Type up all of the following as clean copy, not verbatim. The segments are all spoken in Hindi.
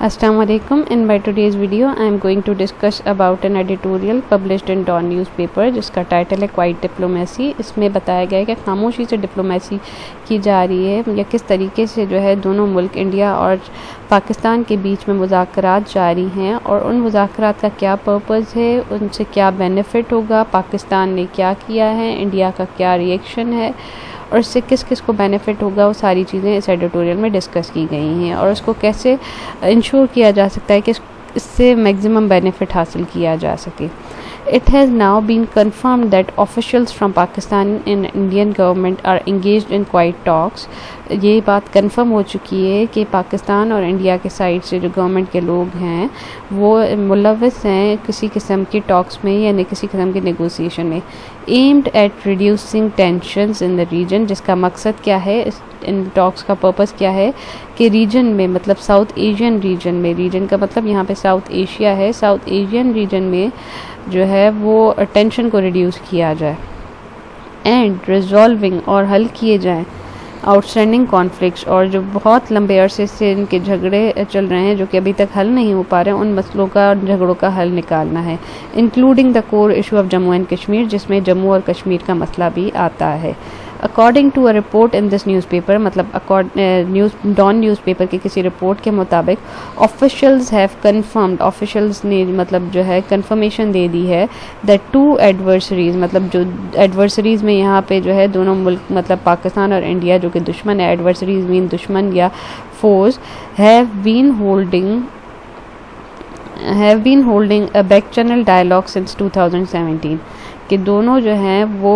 Assalamu alaikum. In my today's video I am going to discuss about an editorial published in Dawn newspaper जिसका टाइटल है क्वाइट डिप्लोमेसी। इसमें बताया गया है कि खामोशी से डिप्लोमेसी की जा रही है या किस तरीके से जो है दोनों मुल्क इंडिया और पाकिस्तान के बीच में मुज़ाकरात जारी हैं और उन मुज़ाकरात का क्या पर्पज़ है, उनसे क्या बेनिफिट होगा, पाकिस्तान ने क्या किया है, इंडिया का क्या रिएक्शन है और इससे किस किस को बेनिफिट होगा, वो सारी चीज़ें इस एडिटोरियल में डिस्कस की गई हैं और उसको कैसे इंश्योर किया जा सकता है कि इससे मैक्सिमम बेनिफिट हासिल किया जा सके। It has now been confirmed that officials from Pakistan and Indian government are engaged in quiet talks। ये बात कंफर्म हो चुकी है कि पाकिस्तान और इंडिया के साइड से जो गवर्नमेंट के लोग हैं वो मुलव्वस हैं किसी किस्म की टॉक्स में या किसी किस्म की नेगोशिएशन में, aimed at reducing tensions in the region. जिसका मकसद क्या है, इन टॉक्स का पर्पस क्या है कि रीजन में, मतलब साउथ एशियन रीजन में, रीजन का मतलब यहाँ पे साउथ एशिया है, साउथ एशियन रीजन में जो है वो टेंशन को रिड्यूस किया जाए एंड रिजॉल्विंग और हल किए जाएं आउटस्टैंडिंग कॉन्फ्लिक्ट्स, और जो बहुत लंबे अरसे से इनके झगड़े चल रहे हैं जो कि अभी तक हल नहीं हो पा रहे हैं, उन मसलों का और झगड़ों का हल निकालना है, including the core issue of Jammu and Kashmir, जिसमें जम्मू और कश्मीर का मसला भी आता है। According to a report in this newspaper, मतलब डॉन न्यूज़पेपर की किसी रिपोर्ट के मुताबिक ऑफिशियल्स हैव कन्फर्म्ड, ऑफिशियल्स ने मतलब जो है कंफर्मेशन दे दी है दैट टू एडवर्सरीज, मतलब जो एडवर्सरीज में यहाँ पे जो है दोनों मुल्क मतलब पाकिस्तान और इंडिया जो कि दुश्मन है, एडवर्सरीज मीन दुश्मन या force, have been holding a back channel dialogue since 2017 कि दोनों जो हैं वो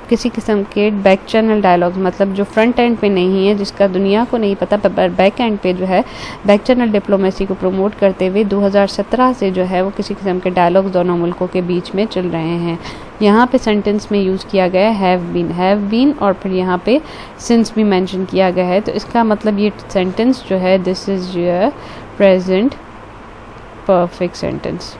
किसी किस्म के बैक चैनल डायलॉग्स, मतलब जो फ्रंट एंड पे नहीं है, जिसका दुनिया को नहीं पता, पर बैक एंड पे जो है बैक चैनल डिप्लोमेसी को प्रमोट करते हुए 2017 से जो है वो किसी किस्म के डायलॉग्स दोनों मुल्कों के बीच में चल रहे हैं। यहाँ पे सेंटेंस में यूज़ किया गया है हैव बीन और फिर यहाँ पे सिंस भी मेंशन किया गया है, तो इसका मतलब ये सेंटेंस जो है this is your present perfect sentence.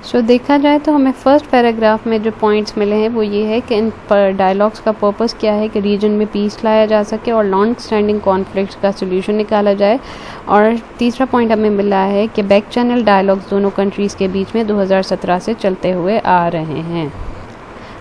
So देखा जाए तो हमें फर्स्ट पैराग्राफ में जो पॉइंट्स मिले हैं वो ये है कि इन डायलॉग्स का पर्पस क्या है कि रीजन में पीस लाया जा सके और लॉन्ग स्टैंडिंग कॉन्फ्लिक्ट्स का सोल्यूशन निकाला जाए, और तीसरा पॉइंट हमें मिला है कि बैक चैनल डायलॉग्स दोनों कंट्रीज़ के बीच में 2017 से चलते हुए आ रहे हैं।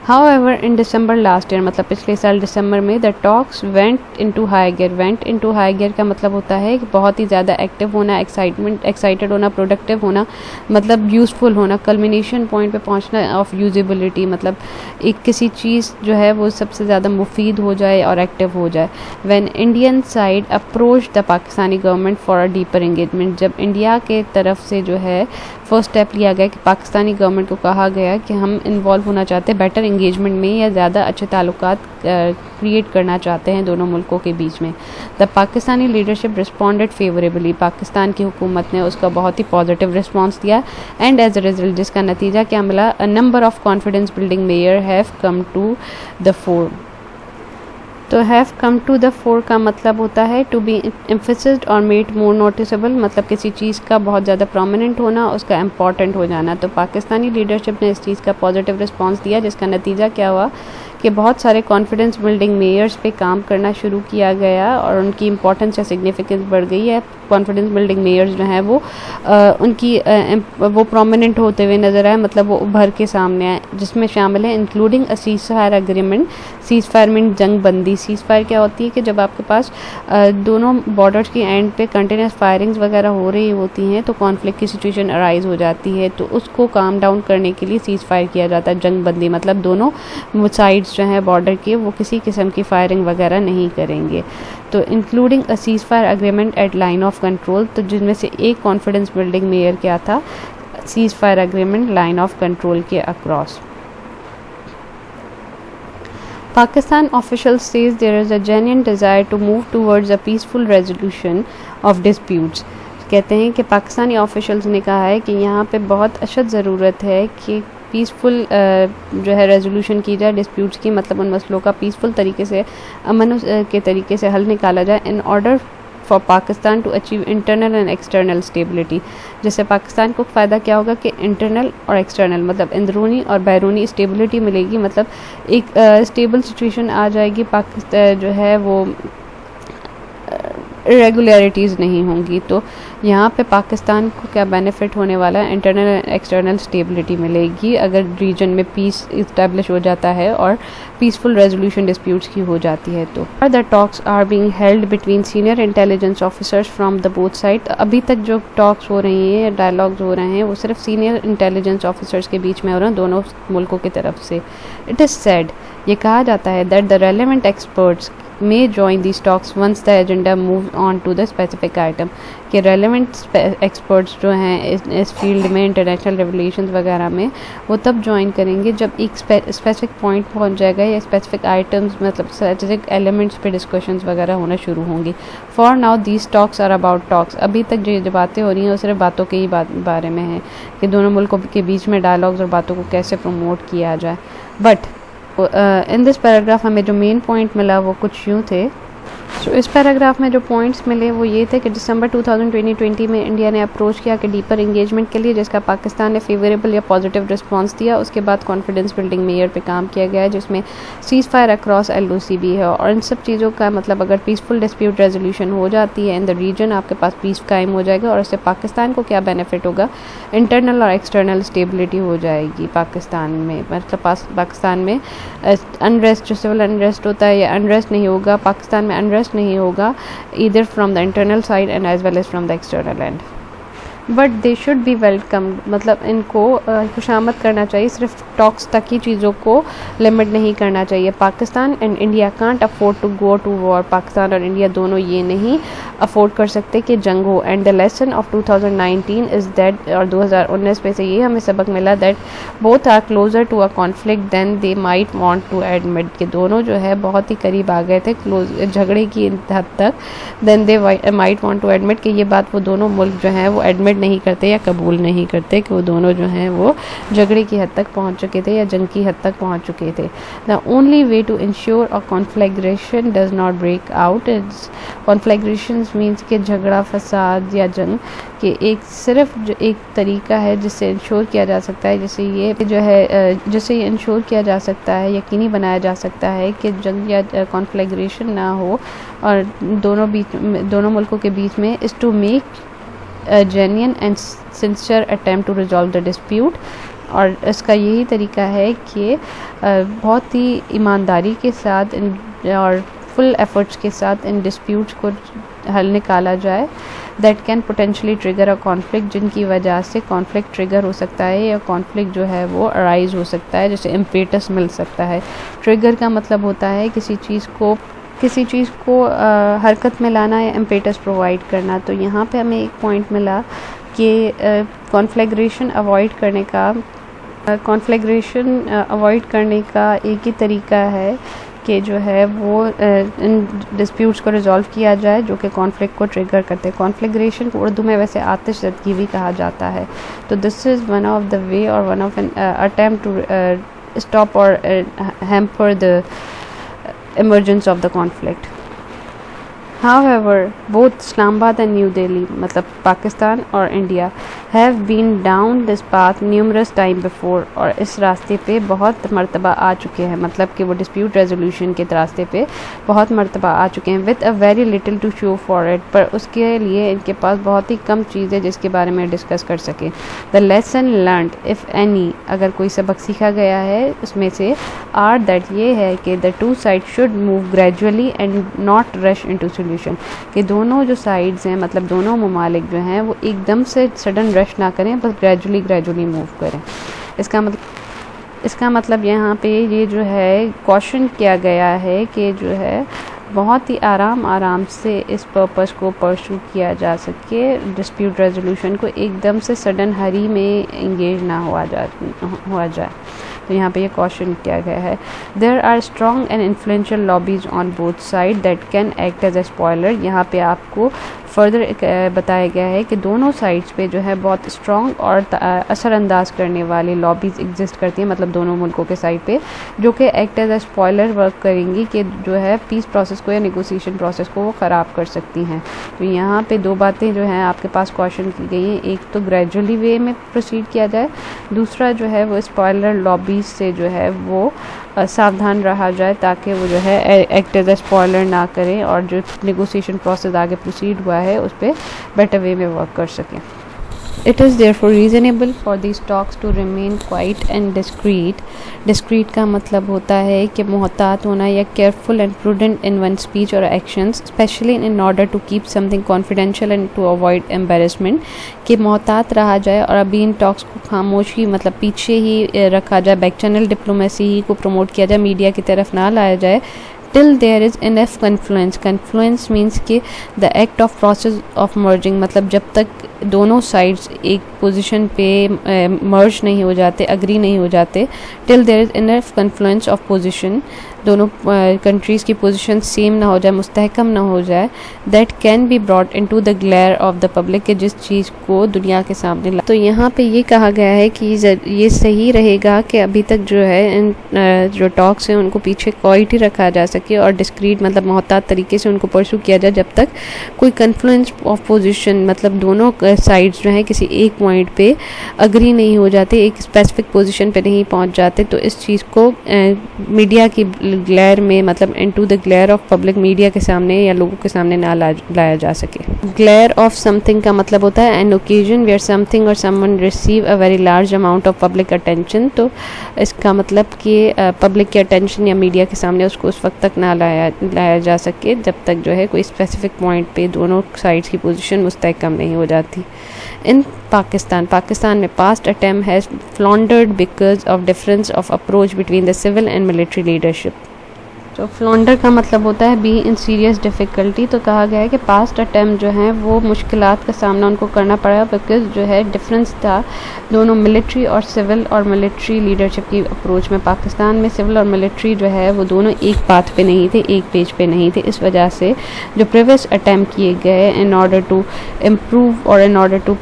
However, in December last year, मतलब पिछले साल दिसंबर में the talks went into high gear। went into high gear का मतलब होता है कि बहुत ही ज़्यादा एक्टिव होना, एक्साइटेड होना, प्रोडक्टिव होना, मतलब यूज़फुल होना, कल्मिनेशन पॉइंट पे पहुंचना ऑफ यूजेबिलिटी, मतलब एक किसी चीज़ जो है वो सबसे ज़्यादा मुफीद हो जाए और एक्टिव हो जाए। When Indian side approached the Pakistani government for a deeper engagement, जब इंडिया के तरफ से जो है फर्स्ट स्टेप लिया गया कि पाकिस्तानी गवर्नमेंट को कहा गया कि हम इन्वॉल्व होना चाहते हैं बेटर इंगेजमेंट में या ज़्यादा अच्छे ताल्लुकात क्रिएट करना चाहते हैं दोनों मुल्कों के बीच में, the Pakistani leadership responded favourably, Pakistan की हुकूमत ने उसका बहुत ही पॉजिटिव रिस्पॉन्स दिया एंड एज अ रिजल्ट जिसका नतीजा क्या मिला, a number of confidence building measures have come to the fore. तो have come to the fore का मतलब होता है टू बी एम्फेसिस्ड और मेड मोर नोटिसेबल, मतलब किसी चीज़ का बहुत ज़्यादा प्रोमिनेंट होना, उसका इम्पॉर्टेंट हो जाना। तो पाकिस्तानी लीडरशिप ने इस चीज़ का पॉजिटिव रिस्पांस दिया जिसका नतीजा क्या हुआ कि बहुत सारे कॉन्फिडेंस बिल्डिंग मेयर्स पे काम करना शुरू किया गया और उनकी इंपॉर्टेंस या सिग्निफिकेंस बढ़ गई है। कॉन्फिडेंस बिल्डिंग मेयर्स जो हैं वो वो प्रोमिनेंट होते हुए नज़र आए, मतलब वो उभर के सामने आए, जिसमें शामिल है including a ceasefire agreement. Cease fire mean जंग बंदी। सीज फायर क्या होती है कि जब आपके पास दोनों बॉर्डर्स की एंड पे कंटिन्यूस फायरिंग्स वगैरह हो रही होती हैं तो कॉन्फ्लिक्ट की सिचुएशन अराइज हो जाती है, तो उसको काम डाउन करने के लिए सीज फायर किया जाता है, जंग बंदी, मतलब दोनों साइड्स जो हैं बॉर्डर के वो किसी किस्म की फायरिंग वगैरह नहीं करेंगे। तो including a ceasefire agreement at line of control, तो जिनमें से एक कॉन्फिडेंस बिल्डिंग मेयर क्या था, ceasefire agreement line of control के across. Pakistan officials says there is a genuine desire to move towards a peaceful resolution of disputes। कहते हैं कि पाकिस्तानी ऑफिशियल्स ने कहा है कि यहाँ पे बहुत अशद ज़रूरत है कि पीसफुल जो है रेजोल्यूशन की जाए डिस्प्यूट्स की, मतलब उन मसलों का पीसफुल तरीके से, अमन के तरीके से हल निकाला जाए in order for Pakistan to achieve internal and external stability. जिससे पाकिस्तान को फ़ायदा क्या होगा कि इंटरनल और एक्सटर्नल, मतलब अंदरूनी और बैरूनी स्टेबिलिटी मिलेगी, मतलब एक स्टेबल सिचुएशन आ जाएगी, पाकिस्तान जो है वो इरेगुलरिटीज़ नहीं होंगी। तो यहाँ पे पाकिस्तान को क्या बेनिफिट होने वाला है, इंटरनल एंड एक्सटर्नल स्टेबिलिटी मिलेगी अगर रीजन में पीस इस्टेब्लिश हो जाता है और पीसफुल रेजोल्यूशन डिस्प्यूट्स की हो जाती है। तो the talks are being held between senior intelligence officers from the both side. अभी तक जो टॉक्स हो रही हैं, डायलॉग्स हो रहे हैं, वो सिर्फ सीनियर इंटेलिजेंस ऑफिसर्स के बीच में हो रहे हैं दोनों मुल्कों की तरफ से। इट इज़ सेड, ये कहा जाता है that the relevant experts may join these talks once the agenda moves on to the specific item। कि relevant experts जो हैं इस फील्ड में, इंटरनेशनल रेवोल्यूशंस वगैरह में, वो तब ज्वाइन करेंगे जब एक स्पेसिफिक पॉइंट पहुंच जाएगा या स्पेसिफिक आइटम्स मतलब स्पेसिफिक एलिमेंट्स पे डिस्कशंस वगैरह होना शुरू होंगी। For now these talks are about talks. अभी तक जो बातें हो रही हैं वो सिर्फ बातों के ही बारे में है कि दोनों मुल्कों के बीच में डायलॉग्स और बातों को कैसे प्रमोट किया जाए। बट इन दिस पैराग्राफ हमें जो मेन पॉइंट मिला वो कुछ यूँ थे। तो इस पैराग्राफ में जो पॉइंट्स मिले वो ये थे कि दिसंबर 2020 में इंडिया ने अप्रोच किया कि डीपर इंगेजमेंट के लिए, जिसका पाकिस्तान ने फेवरेबल या पॉजिटिव रिस्पांस दिया। उसके बाद कॉन्फिडेंस बिल्डिंग मेयर पे काम किया गया है जिसमें सीज़ फायर अक्रॉस LOC भी है। और इन सब चीज़ों का मतलब अगर पीसफुल डिस्प्यूट रेजोल्यूशन हो जाती है इन द रीजन, आपके पास पीस कायम हो जाएगा और इससे पाकिस्तान को क्या बेनिफिट होगा, इंटरनल और एक्सटर्नल स्टेबिलिटी हो जाएगी पाकिस्तान में। मतलब पाकिस्तान में अनरेस्ट, जो सिविल अनरेस्ट होता है या अनरेस्ट नहीं होगा, पाकिस्तान में अनरेस्ट नहीं होगा either from the internal side and as well as from the external end। But they should be welcome, मतलब इनको खुशामद करना चाहिए, सिर्फ टॉक्स तक ही चीज़ों को लिमिट नहीं करना चाहिए। Pakistan and India can't afford to go to war. Pakistan और इंडिया दोनों ये नहीं अफोर्ड कर सकते कि जंग हो। And the lesson of 2019 is that, और 2019 में से ये हमें सबक मिला that both are closer to a conflict than they might want to admit. कि दोनों जो है बहुत ही करीब आ गए थे झगड़े की हद तक, then they might want to admit कि ये बात वो दोनों मुल्क जो हैं वो एडमिट नहीं करते या कबूल नहीं करते कि वो दोनों जो हैं वो झगड़े की हद तक पहुंच चुके थे या जंग की हद तक पहुंच चुके थे। The only way to ensure a conflagration does not break out is, conflagration means कि झगड़ा, फसाद या जंग कि सिर्फ एक तरीका है जिससे इंश्योर किया जा सकता है, जिससे ये जो है जिससे ये इंश्योर किया जा सकता है, यकीनी बनाया जा सकता है कि जंग या कॉन्फ्लैग्रेशन ना हो और दोनों मुल्कों के बीच में, is to make genuine and sincere attempt to resolve the dispute। और इसका यही तरीका है कि बहुत ही ईमानदारी के साथ और फुल एफर्ट्स के साथ इन डिस्प्यूट्स को हल निकाला जाए that can potentially trigger a conflict, जिनकी वजह से कॉन्फ्लिक्ट ट्रिगर हो सकता है या कॉन्फ्लिक्ट जो है वो अराइज हो सकता है, जैसे इम्पेटस मिल सकता है। ट्रिगर का मतलब होता है किसी चीज़ को हरकत में लाना या इम्पेटस प्रोवाइड करना। तो यहाँ पे हमें एक पॉइंट मिला कि कॉन्फ्लैग्रेशन अवॉइड करने का एक ही तरीका है कि जो है वो इन डिस्प्यूट्स को रिजॉल्व किया जाए जो कि कॉन्फ्लिक्ट को ट्रिगर करते हैं। कॉन्फ्लैग्रेशन को उर्दू में वैसे आतिशज़दगी भी कहा जाता है। तो this is one of the way और one of an attempt to stop और hamper the emergence of the conflict। However, both Islamabad and New Delhi, मतलब पाकिस्तान और India, have been down this path numerous time before, और इस रास्ते पे बहुत मरतबा आ चुके हैं, मतलब कि वो डिस्प्यूट रेजोल्यूशन के रास्ते पे बहुत मरतबा आ चुके हैं, with a very little to show for it, पर उसके लिए इनके पास बहुत ही कम चीज़ें जिसके बारे में डिस्कस कर सकें। The lesson learned, if any, अगर कोई सबक सीखा गया है उसमें से, are that ये है कि the two sides should move gradually and not rush into solution। कि दोनों जो साइड्स हैं, मतलब दोनों ममालिक जो हैं वो एकदम से सडन रश ना करें, बस ग्रेजुअली मूव करें। इसका मतलब यहाँ पे ये जो है कॉशन किया गया है कि जो है बहुत ही आराम से इस पर्पस को परस्यू किया जा सके, डिस्प्यूट रेजोल्यूशन को एकदम से सडन हरी में इंगेज ना हुआ जाए। तो यहाँ पे ये कॉशन किया गया है। There are strong and influential lobbies on both side that can act as a spoiler. यहाँ पे आपको फर्दर बताया गया है कि दोनों साइड्स पे जो है बहुत स्ट्रॉन्ग और असरअंदाज करने वाली लॉबीज़ एग्जिस्ट करती हैं, मतलब दोनों मुल्कों के साइड पे, जो कि act as a spoiler work करेंगी कि जो है पीस प्रोसेस को या नेगोशिएशन प्रोसेस को वो ख़राब कर सकती हैं। तो यहाँ पे दो बातें जो हैं आपके पास क्वेश्चन की गई हैं, एक तो ग्रेजुअली वे में प्रोसीड किया जाए, दूसरा जो है वो स्पॉइलर लॉबीज से जो है वो सावधान रहा जाए ताकि वो जो है एक्ट एज ए स्पॉइलर ना करें और जो नेगोशिएशन प्रोसेस आगे प्रोसीड हुआ है उस पर बेटर वे में वर्क कर सकें। It is therefore reasonable for these talks to remain quiet and discreet. Discreet का मतलब होता है कि मोहतात होना या careful and prudent in one's speech or actions, especially in order to keep something confidential and to avoid embarrassment. कि मोहतात रहा जाए और अभी इन टॉक्स को खामोशी मतलब पीछे ही रखा जाए, बैक चैनल डिप्लोमेसी ही को प्रमोट किया जाए, मीडिया की तरफ ना लाया जाए till there is enough confluence. Confluence means कि the act of process of merging, मतलब जब तक दोनों साइड्स एक पोजीशन पे मर्ज नहीं हो जाते, अग्री नहीं हो जाते, till there is enough confluence of position, दोनों कंट्रीज़ की पोजीशन सेम ना हो जाए, मुस्तहकम ना हो जाए, that can be brought into the glare of the public, कि जिस चीज़ को दुनिया के सामने ला। तो यहाँ पे ये कहा गया है कि ये सही रहेगा कि अभी तक जो है इन जो टॉक्स हैं उनको पीछे क्वाइट ही रखा जा सके और डिस्क्रीट मतलब मोहतात तरीके से उनको परसू किया जाए जब तक कोई कन्फ्लुएंस ऑफ पोजीशन मतलब दोनों साइड्स जो हैं किसी एक पॉइंट पे अग्री नहीं हो जाते, एक स्पेसिफिक पोजीशन पे नहीं पहुंच जाते, तो इस चीज़ को मीडिया की ग्लेयर में मतलब into the glare of public media के सामने या लोगों के सामने ना लाया जा सके। ग्लेयर ऑफ समथिंग का मतलब होता है एन ओकेजन वेयर समथिंग और someone receive a very large amount of public attention. तो इसका मतलब कि पब्लिक के अटेंशन या मीडिया के सामने उसको उस वक्त तक ना लाया जा सके जब तक जो है कोई स्पेसिफिक पॉइंट पे दोनों साइड्स की पोजीशन मुस्तहकम नहीं हो जाती। इन पाकिस्तान में past attempt has floundered because of difference of approach between the civil and military leadership. तो फ्लॉन्डर का मतलब होता है बी इन सीरियस डिफ़िकल्टी। तो कहा गया है कि पास्ट अटेम्प्ट जो हैं वो मुश्किलात का सामना उनको करना पड़ा बिकॉज जो है डिफरेंस था दोनों मिलिट्री और सिविल और मिलिट्री लीडरशिप की अप्रोच में। पाकिस्तान में सिविल और मिलिट्री जो है वो दोनों एक पाथ पे नहीं थे, एक पेज पे नहीं थे। इस वजह से जो प्रीवियस अटेम्प्ट किए गए इन ऑर्डर टू इम्प्रूव और in order to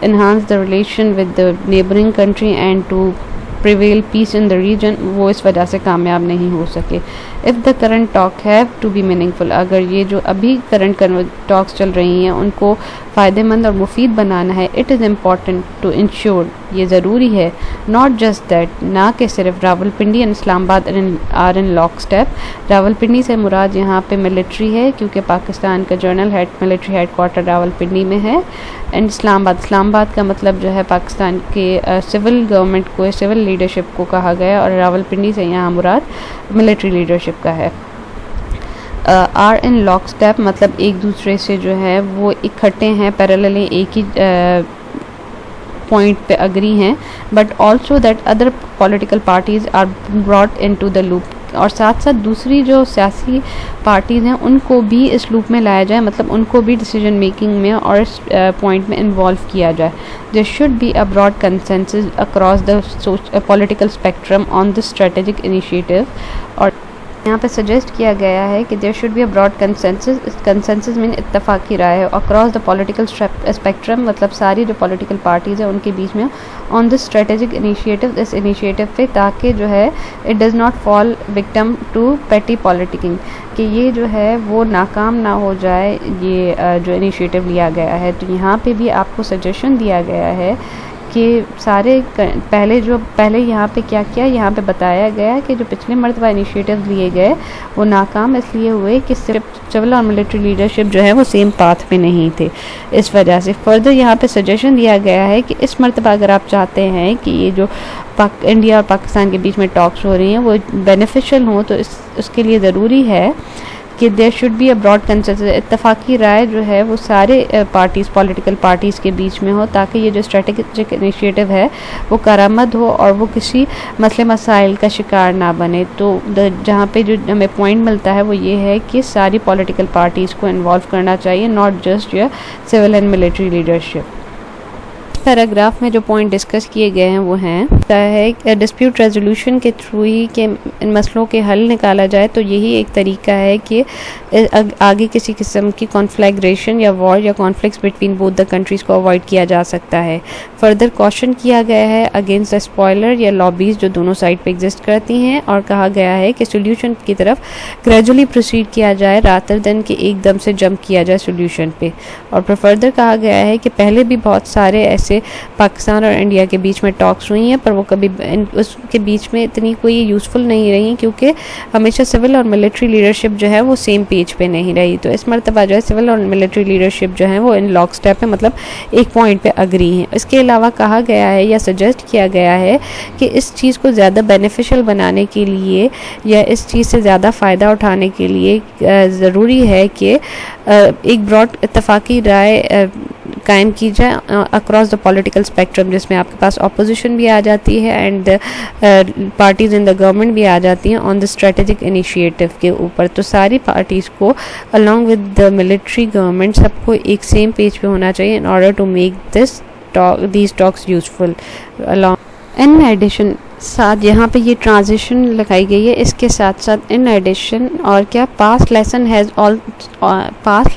enhance the relation with the neighboring country and to prevail peace in the region, वो इस वजह से कामयाब नहीं हो सके। If the current talk have to be meaningful, अगर ये जो अभी करंट टॉक्स चल रही हैं उनको फ़ायदेमंद और मुफीद बनाना है, it is important to ensure, ये ज़रूरी है, नॉट जस्ट दैट, ना कि सिर्फ Rawalpindi and Islamabad are in lockstep. Rawalpindi से मुराद यहाँ पे मिलिट्री है क्योंकि पाकिस्तान का general military headquarter Rawalpindi में है, एंड इस्लामाबाद का मतलब जो है पाकिस्तान के सिविल गवर्नमेंट को, सिविल लीडरशिप को कहा गया, और रावलपिंडी से यहाँ मुराद मिलिट्री लीडरशिप का है। आर इन लॉक स्टेप मतलब एक दूसरे से जो है वो इकट्ठे हैं, पैरेलली एक ही पॉइंट पे अग्री हैं, but also that other political parties are brought into the loop, और साथ साथ दूसरी जो सियासी पार्टीज़ हैं उनको भी इस लूप में लाया जाए, मतलब उनको भी डिसीजन मेकिंग में और इस पॉइंट में इन्वॉल्व किया जाए। There should be a broad consensus across the political spectrum on the strategic initiative, और यहाँ पे सजेस्ट किया गया है कि there should be a broad consensus mean इत्तफाकी राय है अक्रॉस द पॉलिटिकल स्पेक्ट्रम, मतलब सारी जो पॉलिटिकल पार्टीज़ हैं उनके बीच में ऑन द स्ट्रेटेजिक इनिशिएटिव, इस इनिशिएटिव पे, ताकि जो है it does not fall victim to petty politicking, कि ये जो है वो नाकाम ना हो जाए ये जो इनिशिएटिव लिया गया है। तो यहाँ पे भी आपको सजेशन दिया गया है कि सारे पहले यहाँ पे क्या किया, यहाँ पे बताया गया कि जो पिछले मरतबा इनिशिएटिव लिए गए वो नाकाम इसलिए हुए कि सिर्फ सिविल और मिलिट्री लीडरशिप जो है वो सेम पाथ पे नहीं थे। इस वजह से फर्दर यहाँ पे सजेशन दिया गया है कि इस मरतबा अगर आप चाहते हैं कि ये जो इंडिया और पाकिस्तान के बीच में टॉक्स हो रही हैं वो बेनिफिशियल हों, तो उसके लिए ज़रूरी है कि there should be a broad consensus, इत्तफाकी राय जो है वो सारे पॉलिटिकल पार्टीज़ के बीच में हो, ताकि ये जो स्ट्रेटेजिक इनिशिएटिव है वो कारामद हो और वो किसी मसले मसाइल का शिकार ना बने। तो जहाँ पे जो हमें पॉइंट मिलता है वो ये है कि सारी पॉलिटिकल पार्टीज़ को इन्वॉल्व करना चाहिए, not just your civil and military leadership. Paragraph में जो पॉइंट डिस्कस किए गए हैं वो हैं डिस्प्यूट रेजोल्यूशन के थ्रू ही के इन मसलों के हल निकाला जाए, तो यही एक तरीका है कि आगे किसी किस्म की कॉन्फ्लैग्रेशन या वॉर या conflicts between both the countries को अवॉइड किया जा सकता है। फर्दर कॉशन किया गया है अगेंस्ट द स्पॉयलर या लॉबीज जो दोनों साइड पे एग्जिस्ट करती हैं, और कहा गया है कि सोल्यूशन की तरफ ग्रेजुअली प्रोसीड किया जाए रादर देन कि एकदम से जंप किया जाए सोल्यूशन पे। और फिर फर्दर कहा गया है कि पहले भी बहुत सारे ऐसे पाकिस्तान और इंडिया के बीच में टॉक्स हुई हैं, पर वो कभी उसके बीच में इतनी कोई यूज़फुल नहीं रही, क्योंकि हमेशा सिविल और मिलिट्री लीडरशिप जो है वो सेम पेज पे नहीं रही। तो इस मरतबा जो है सिविल और मिलिट्री लीडरशिप जो है वो इन लॉक स्टेप में मतलब एक पॉइंट पे अग्री हैं। इसके अलावा कहा गया है या सजेस्ट किया गया है कि इस चीज़ को ज़्यादा बेनिफिशियल बनाने के लिए या इस चीज़ से ज़्यादा फ़ायदा उठाने के लिए ज़रूरी है कि एक ब्रॉड इत्तफाकी राय कायम की जाए अक्रॉस द पॉलिटिकल स्पेक्ट्रम, जिसमें आपके पास अपोजिशन भी आ जाती है and parties in the government भी आ जाती हैं ऑन द स्ट्रेटेजिक इनिशिएटिव के ऊपर। तो सारी पार्टीज़ को along with the military government सबको एक सेम पेज पे होना चाहिए in order to make these talks useful. In addition साथ यहाँ पे ये ट्रांजिशन लगाई गई है, इसके साथ साथ इन एडिशन और क्या past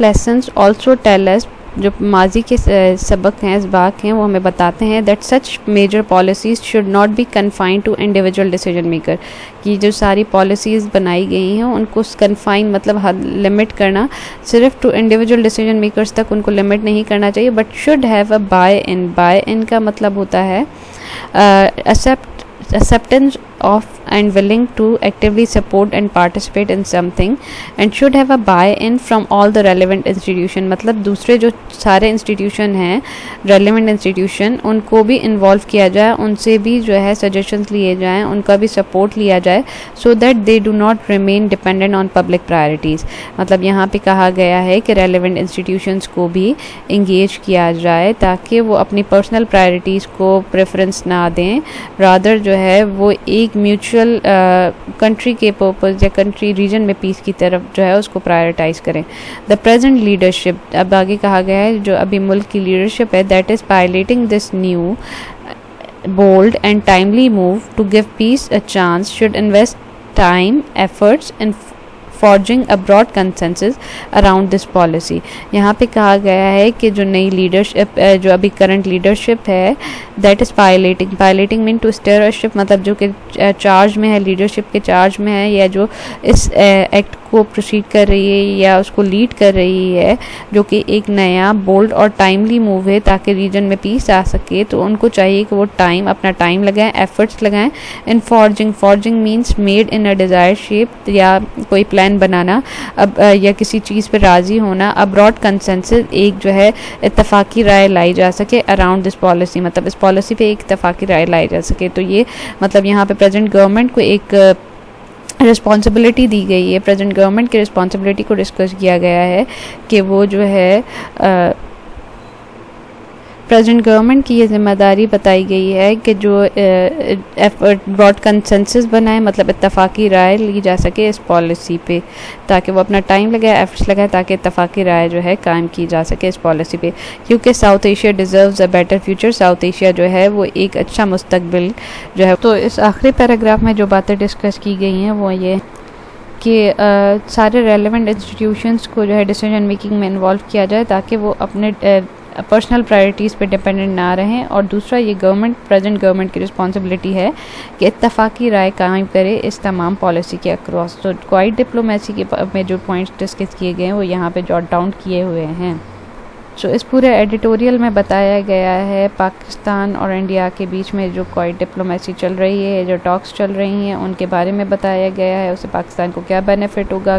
lessons also tell us, जो माजी के सबक हैं इसबाक हैं वो हमें बताते हैं that such major policies should not be confined to individual decision maker, कि जो सारी पॉलिसीज़ बनाई गई हैं उनको कन्फाइन मतलब लिमिट करना सिर्फ टू इंडिविजुअल डिसीजन मेकर्स तक उनको लिमिट नहीं करना चाहिए, but should have a buy in का मतलब होता है acceptance of and willing to actively support and participate in something and should have a buy-in from all the relevant institution, मतलब दूसरे जो सारे इंस्टीट्यूशन हैं relevant इंस्टीट्यूशन उनको भी इन्वॉल्व किया जाए, उनसे भी जो है सजेशंस लिए जाएं, उनका भी सपोर्ट लिया जाए so that they do not remain dependent on public priorities। मतलब यहाँ पे कहा गया है कि relevant institutions को भी engage किया जाए ताकि वो अपनी पर्सनल प्रायोरिटीज़ को प्रेफरेंस ना दें, रादर जो है वो एक म्यूचुअल कंट्री के पर्पस या कंट्री रीजन में पीस की तरफ जो है उसको प्रायोरिटाइज करें। द प्रेजेंट लीडरशिप, अब आगे कहा गया है जो अभी मुल्क की लीडरशिप है, that is piloting this new bold and timely move to give peace a chance should invest time, efforts in forging a broad consensus around this policy। यहाँ पे कहा गया है कि जो नई लीडरशिप जो अभी करंट लीडरशिप है that is piloting mean to steer a ship, मतलब जो कि चार्ज में है, लीडरशिप के चार्ज में है या जो इस एक्ट को प्रोसीड कर रही है या उसको लीड कर रही है, जो कि एक नया बोल्ड और टाइमली मूव है ताकि रीजन में पीस आ सके। तो उनको चाहिए कि वो अपना टाइम लगाएं, एफर्ट्स लगाएं in forging means made in a desire shape, या कोई प्लान बनाना अब या किसी चीज़ पर राज़ी होना, अ ब्रॉड कंसेंसस एक जो है इत्तफाकी राय लाई जा सके अराउंड दिस पॉलिसी, मतलब इस पॉलिसी पे एक इत्तफाकी राय लाई जा सके। तो ये मतलब यहाँ पे प्रेजेंट गवर्नमेंट को एक रिस्पॉन्सिबिलिटी दी गई है, प्रेजेंट गवर्नमेंट की रिस्पॉन्सिबिलिटी को डिस्कस किया गया है कि वो जो है प्रेजेंट गवर्नमेंट की ये जिम्मेदारी बताई गई है कि जो ब्रॉड कंसेंसस बनाए, मतलब इत्तफाकी राय ली जा सके इस पॉलिसी पे, ताकि वो अपना टाइम लगाए, एफर्ट्स लगाए ताकि इत्तफाकी राय जो है कायम की जा सके इस पॉलिसी पे, क्योंकि south Asia deserves a better future, south Asia जो है वो एक अच्छा मुस्तकबिल जो है। तो इस आखिरी पैराग्राफ में जो बातें डिस्कस की गई हैं वो ये कि सारे रेलेवेंट इंस्टीट्यूशंस को जो है डिसीजन मेकिंग में इन्वॉल्व किया जाए ताकि वो अपने पर्सनल प्रायोरिटीज़ पे डिपेंडेंट ना रहें, और दूसरा ये प्रेजेंट गवर्नमेंट की रिस्पॉन्सिबिलिटी है कि इत्तफाकी राय कायम करे इस तमाम पॉलिसी के अक्रॉस। तो क्वाइट डिप्लोमेसी के में जो पॉइंट्स डिस्कस किए गए हैं वो यहाँ पे जॉट डाउन किए हुए हैं। जो इस पूरे एडिटोरियल में बताया गया है पाकिस्तान और इंडिया के बीच में जो क्वाइट डिप्लोमेसी चल रही है, जो टॉक्स चल रही हैं, उनके बारे में बताया गया है, उससे पाकिस्तान को क्या बेनिफिट होगा,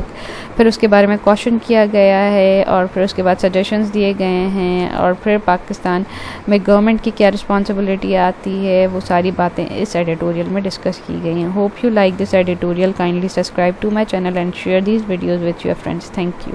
फिर उसके बारे में क्वेश्चन किया गया है, और फिर उसके बाद सजेशंस दिए गए हैं, और फिर पाकिस्तान में गवर्नमेंट की क्या रिस्पॉन्सिबिलिटी आती है, वो सारी बातें इस एडिटोरियल में डिस्कस की गई हैं। Hope you like this editorial, kindly subscribe to my channel and share these videos with your friends. Thank you.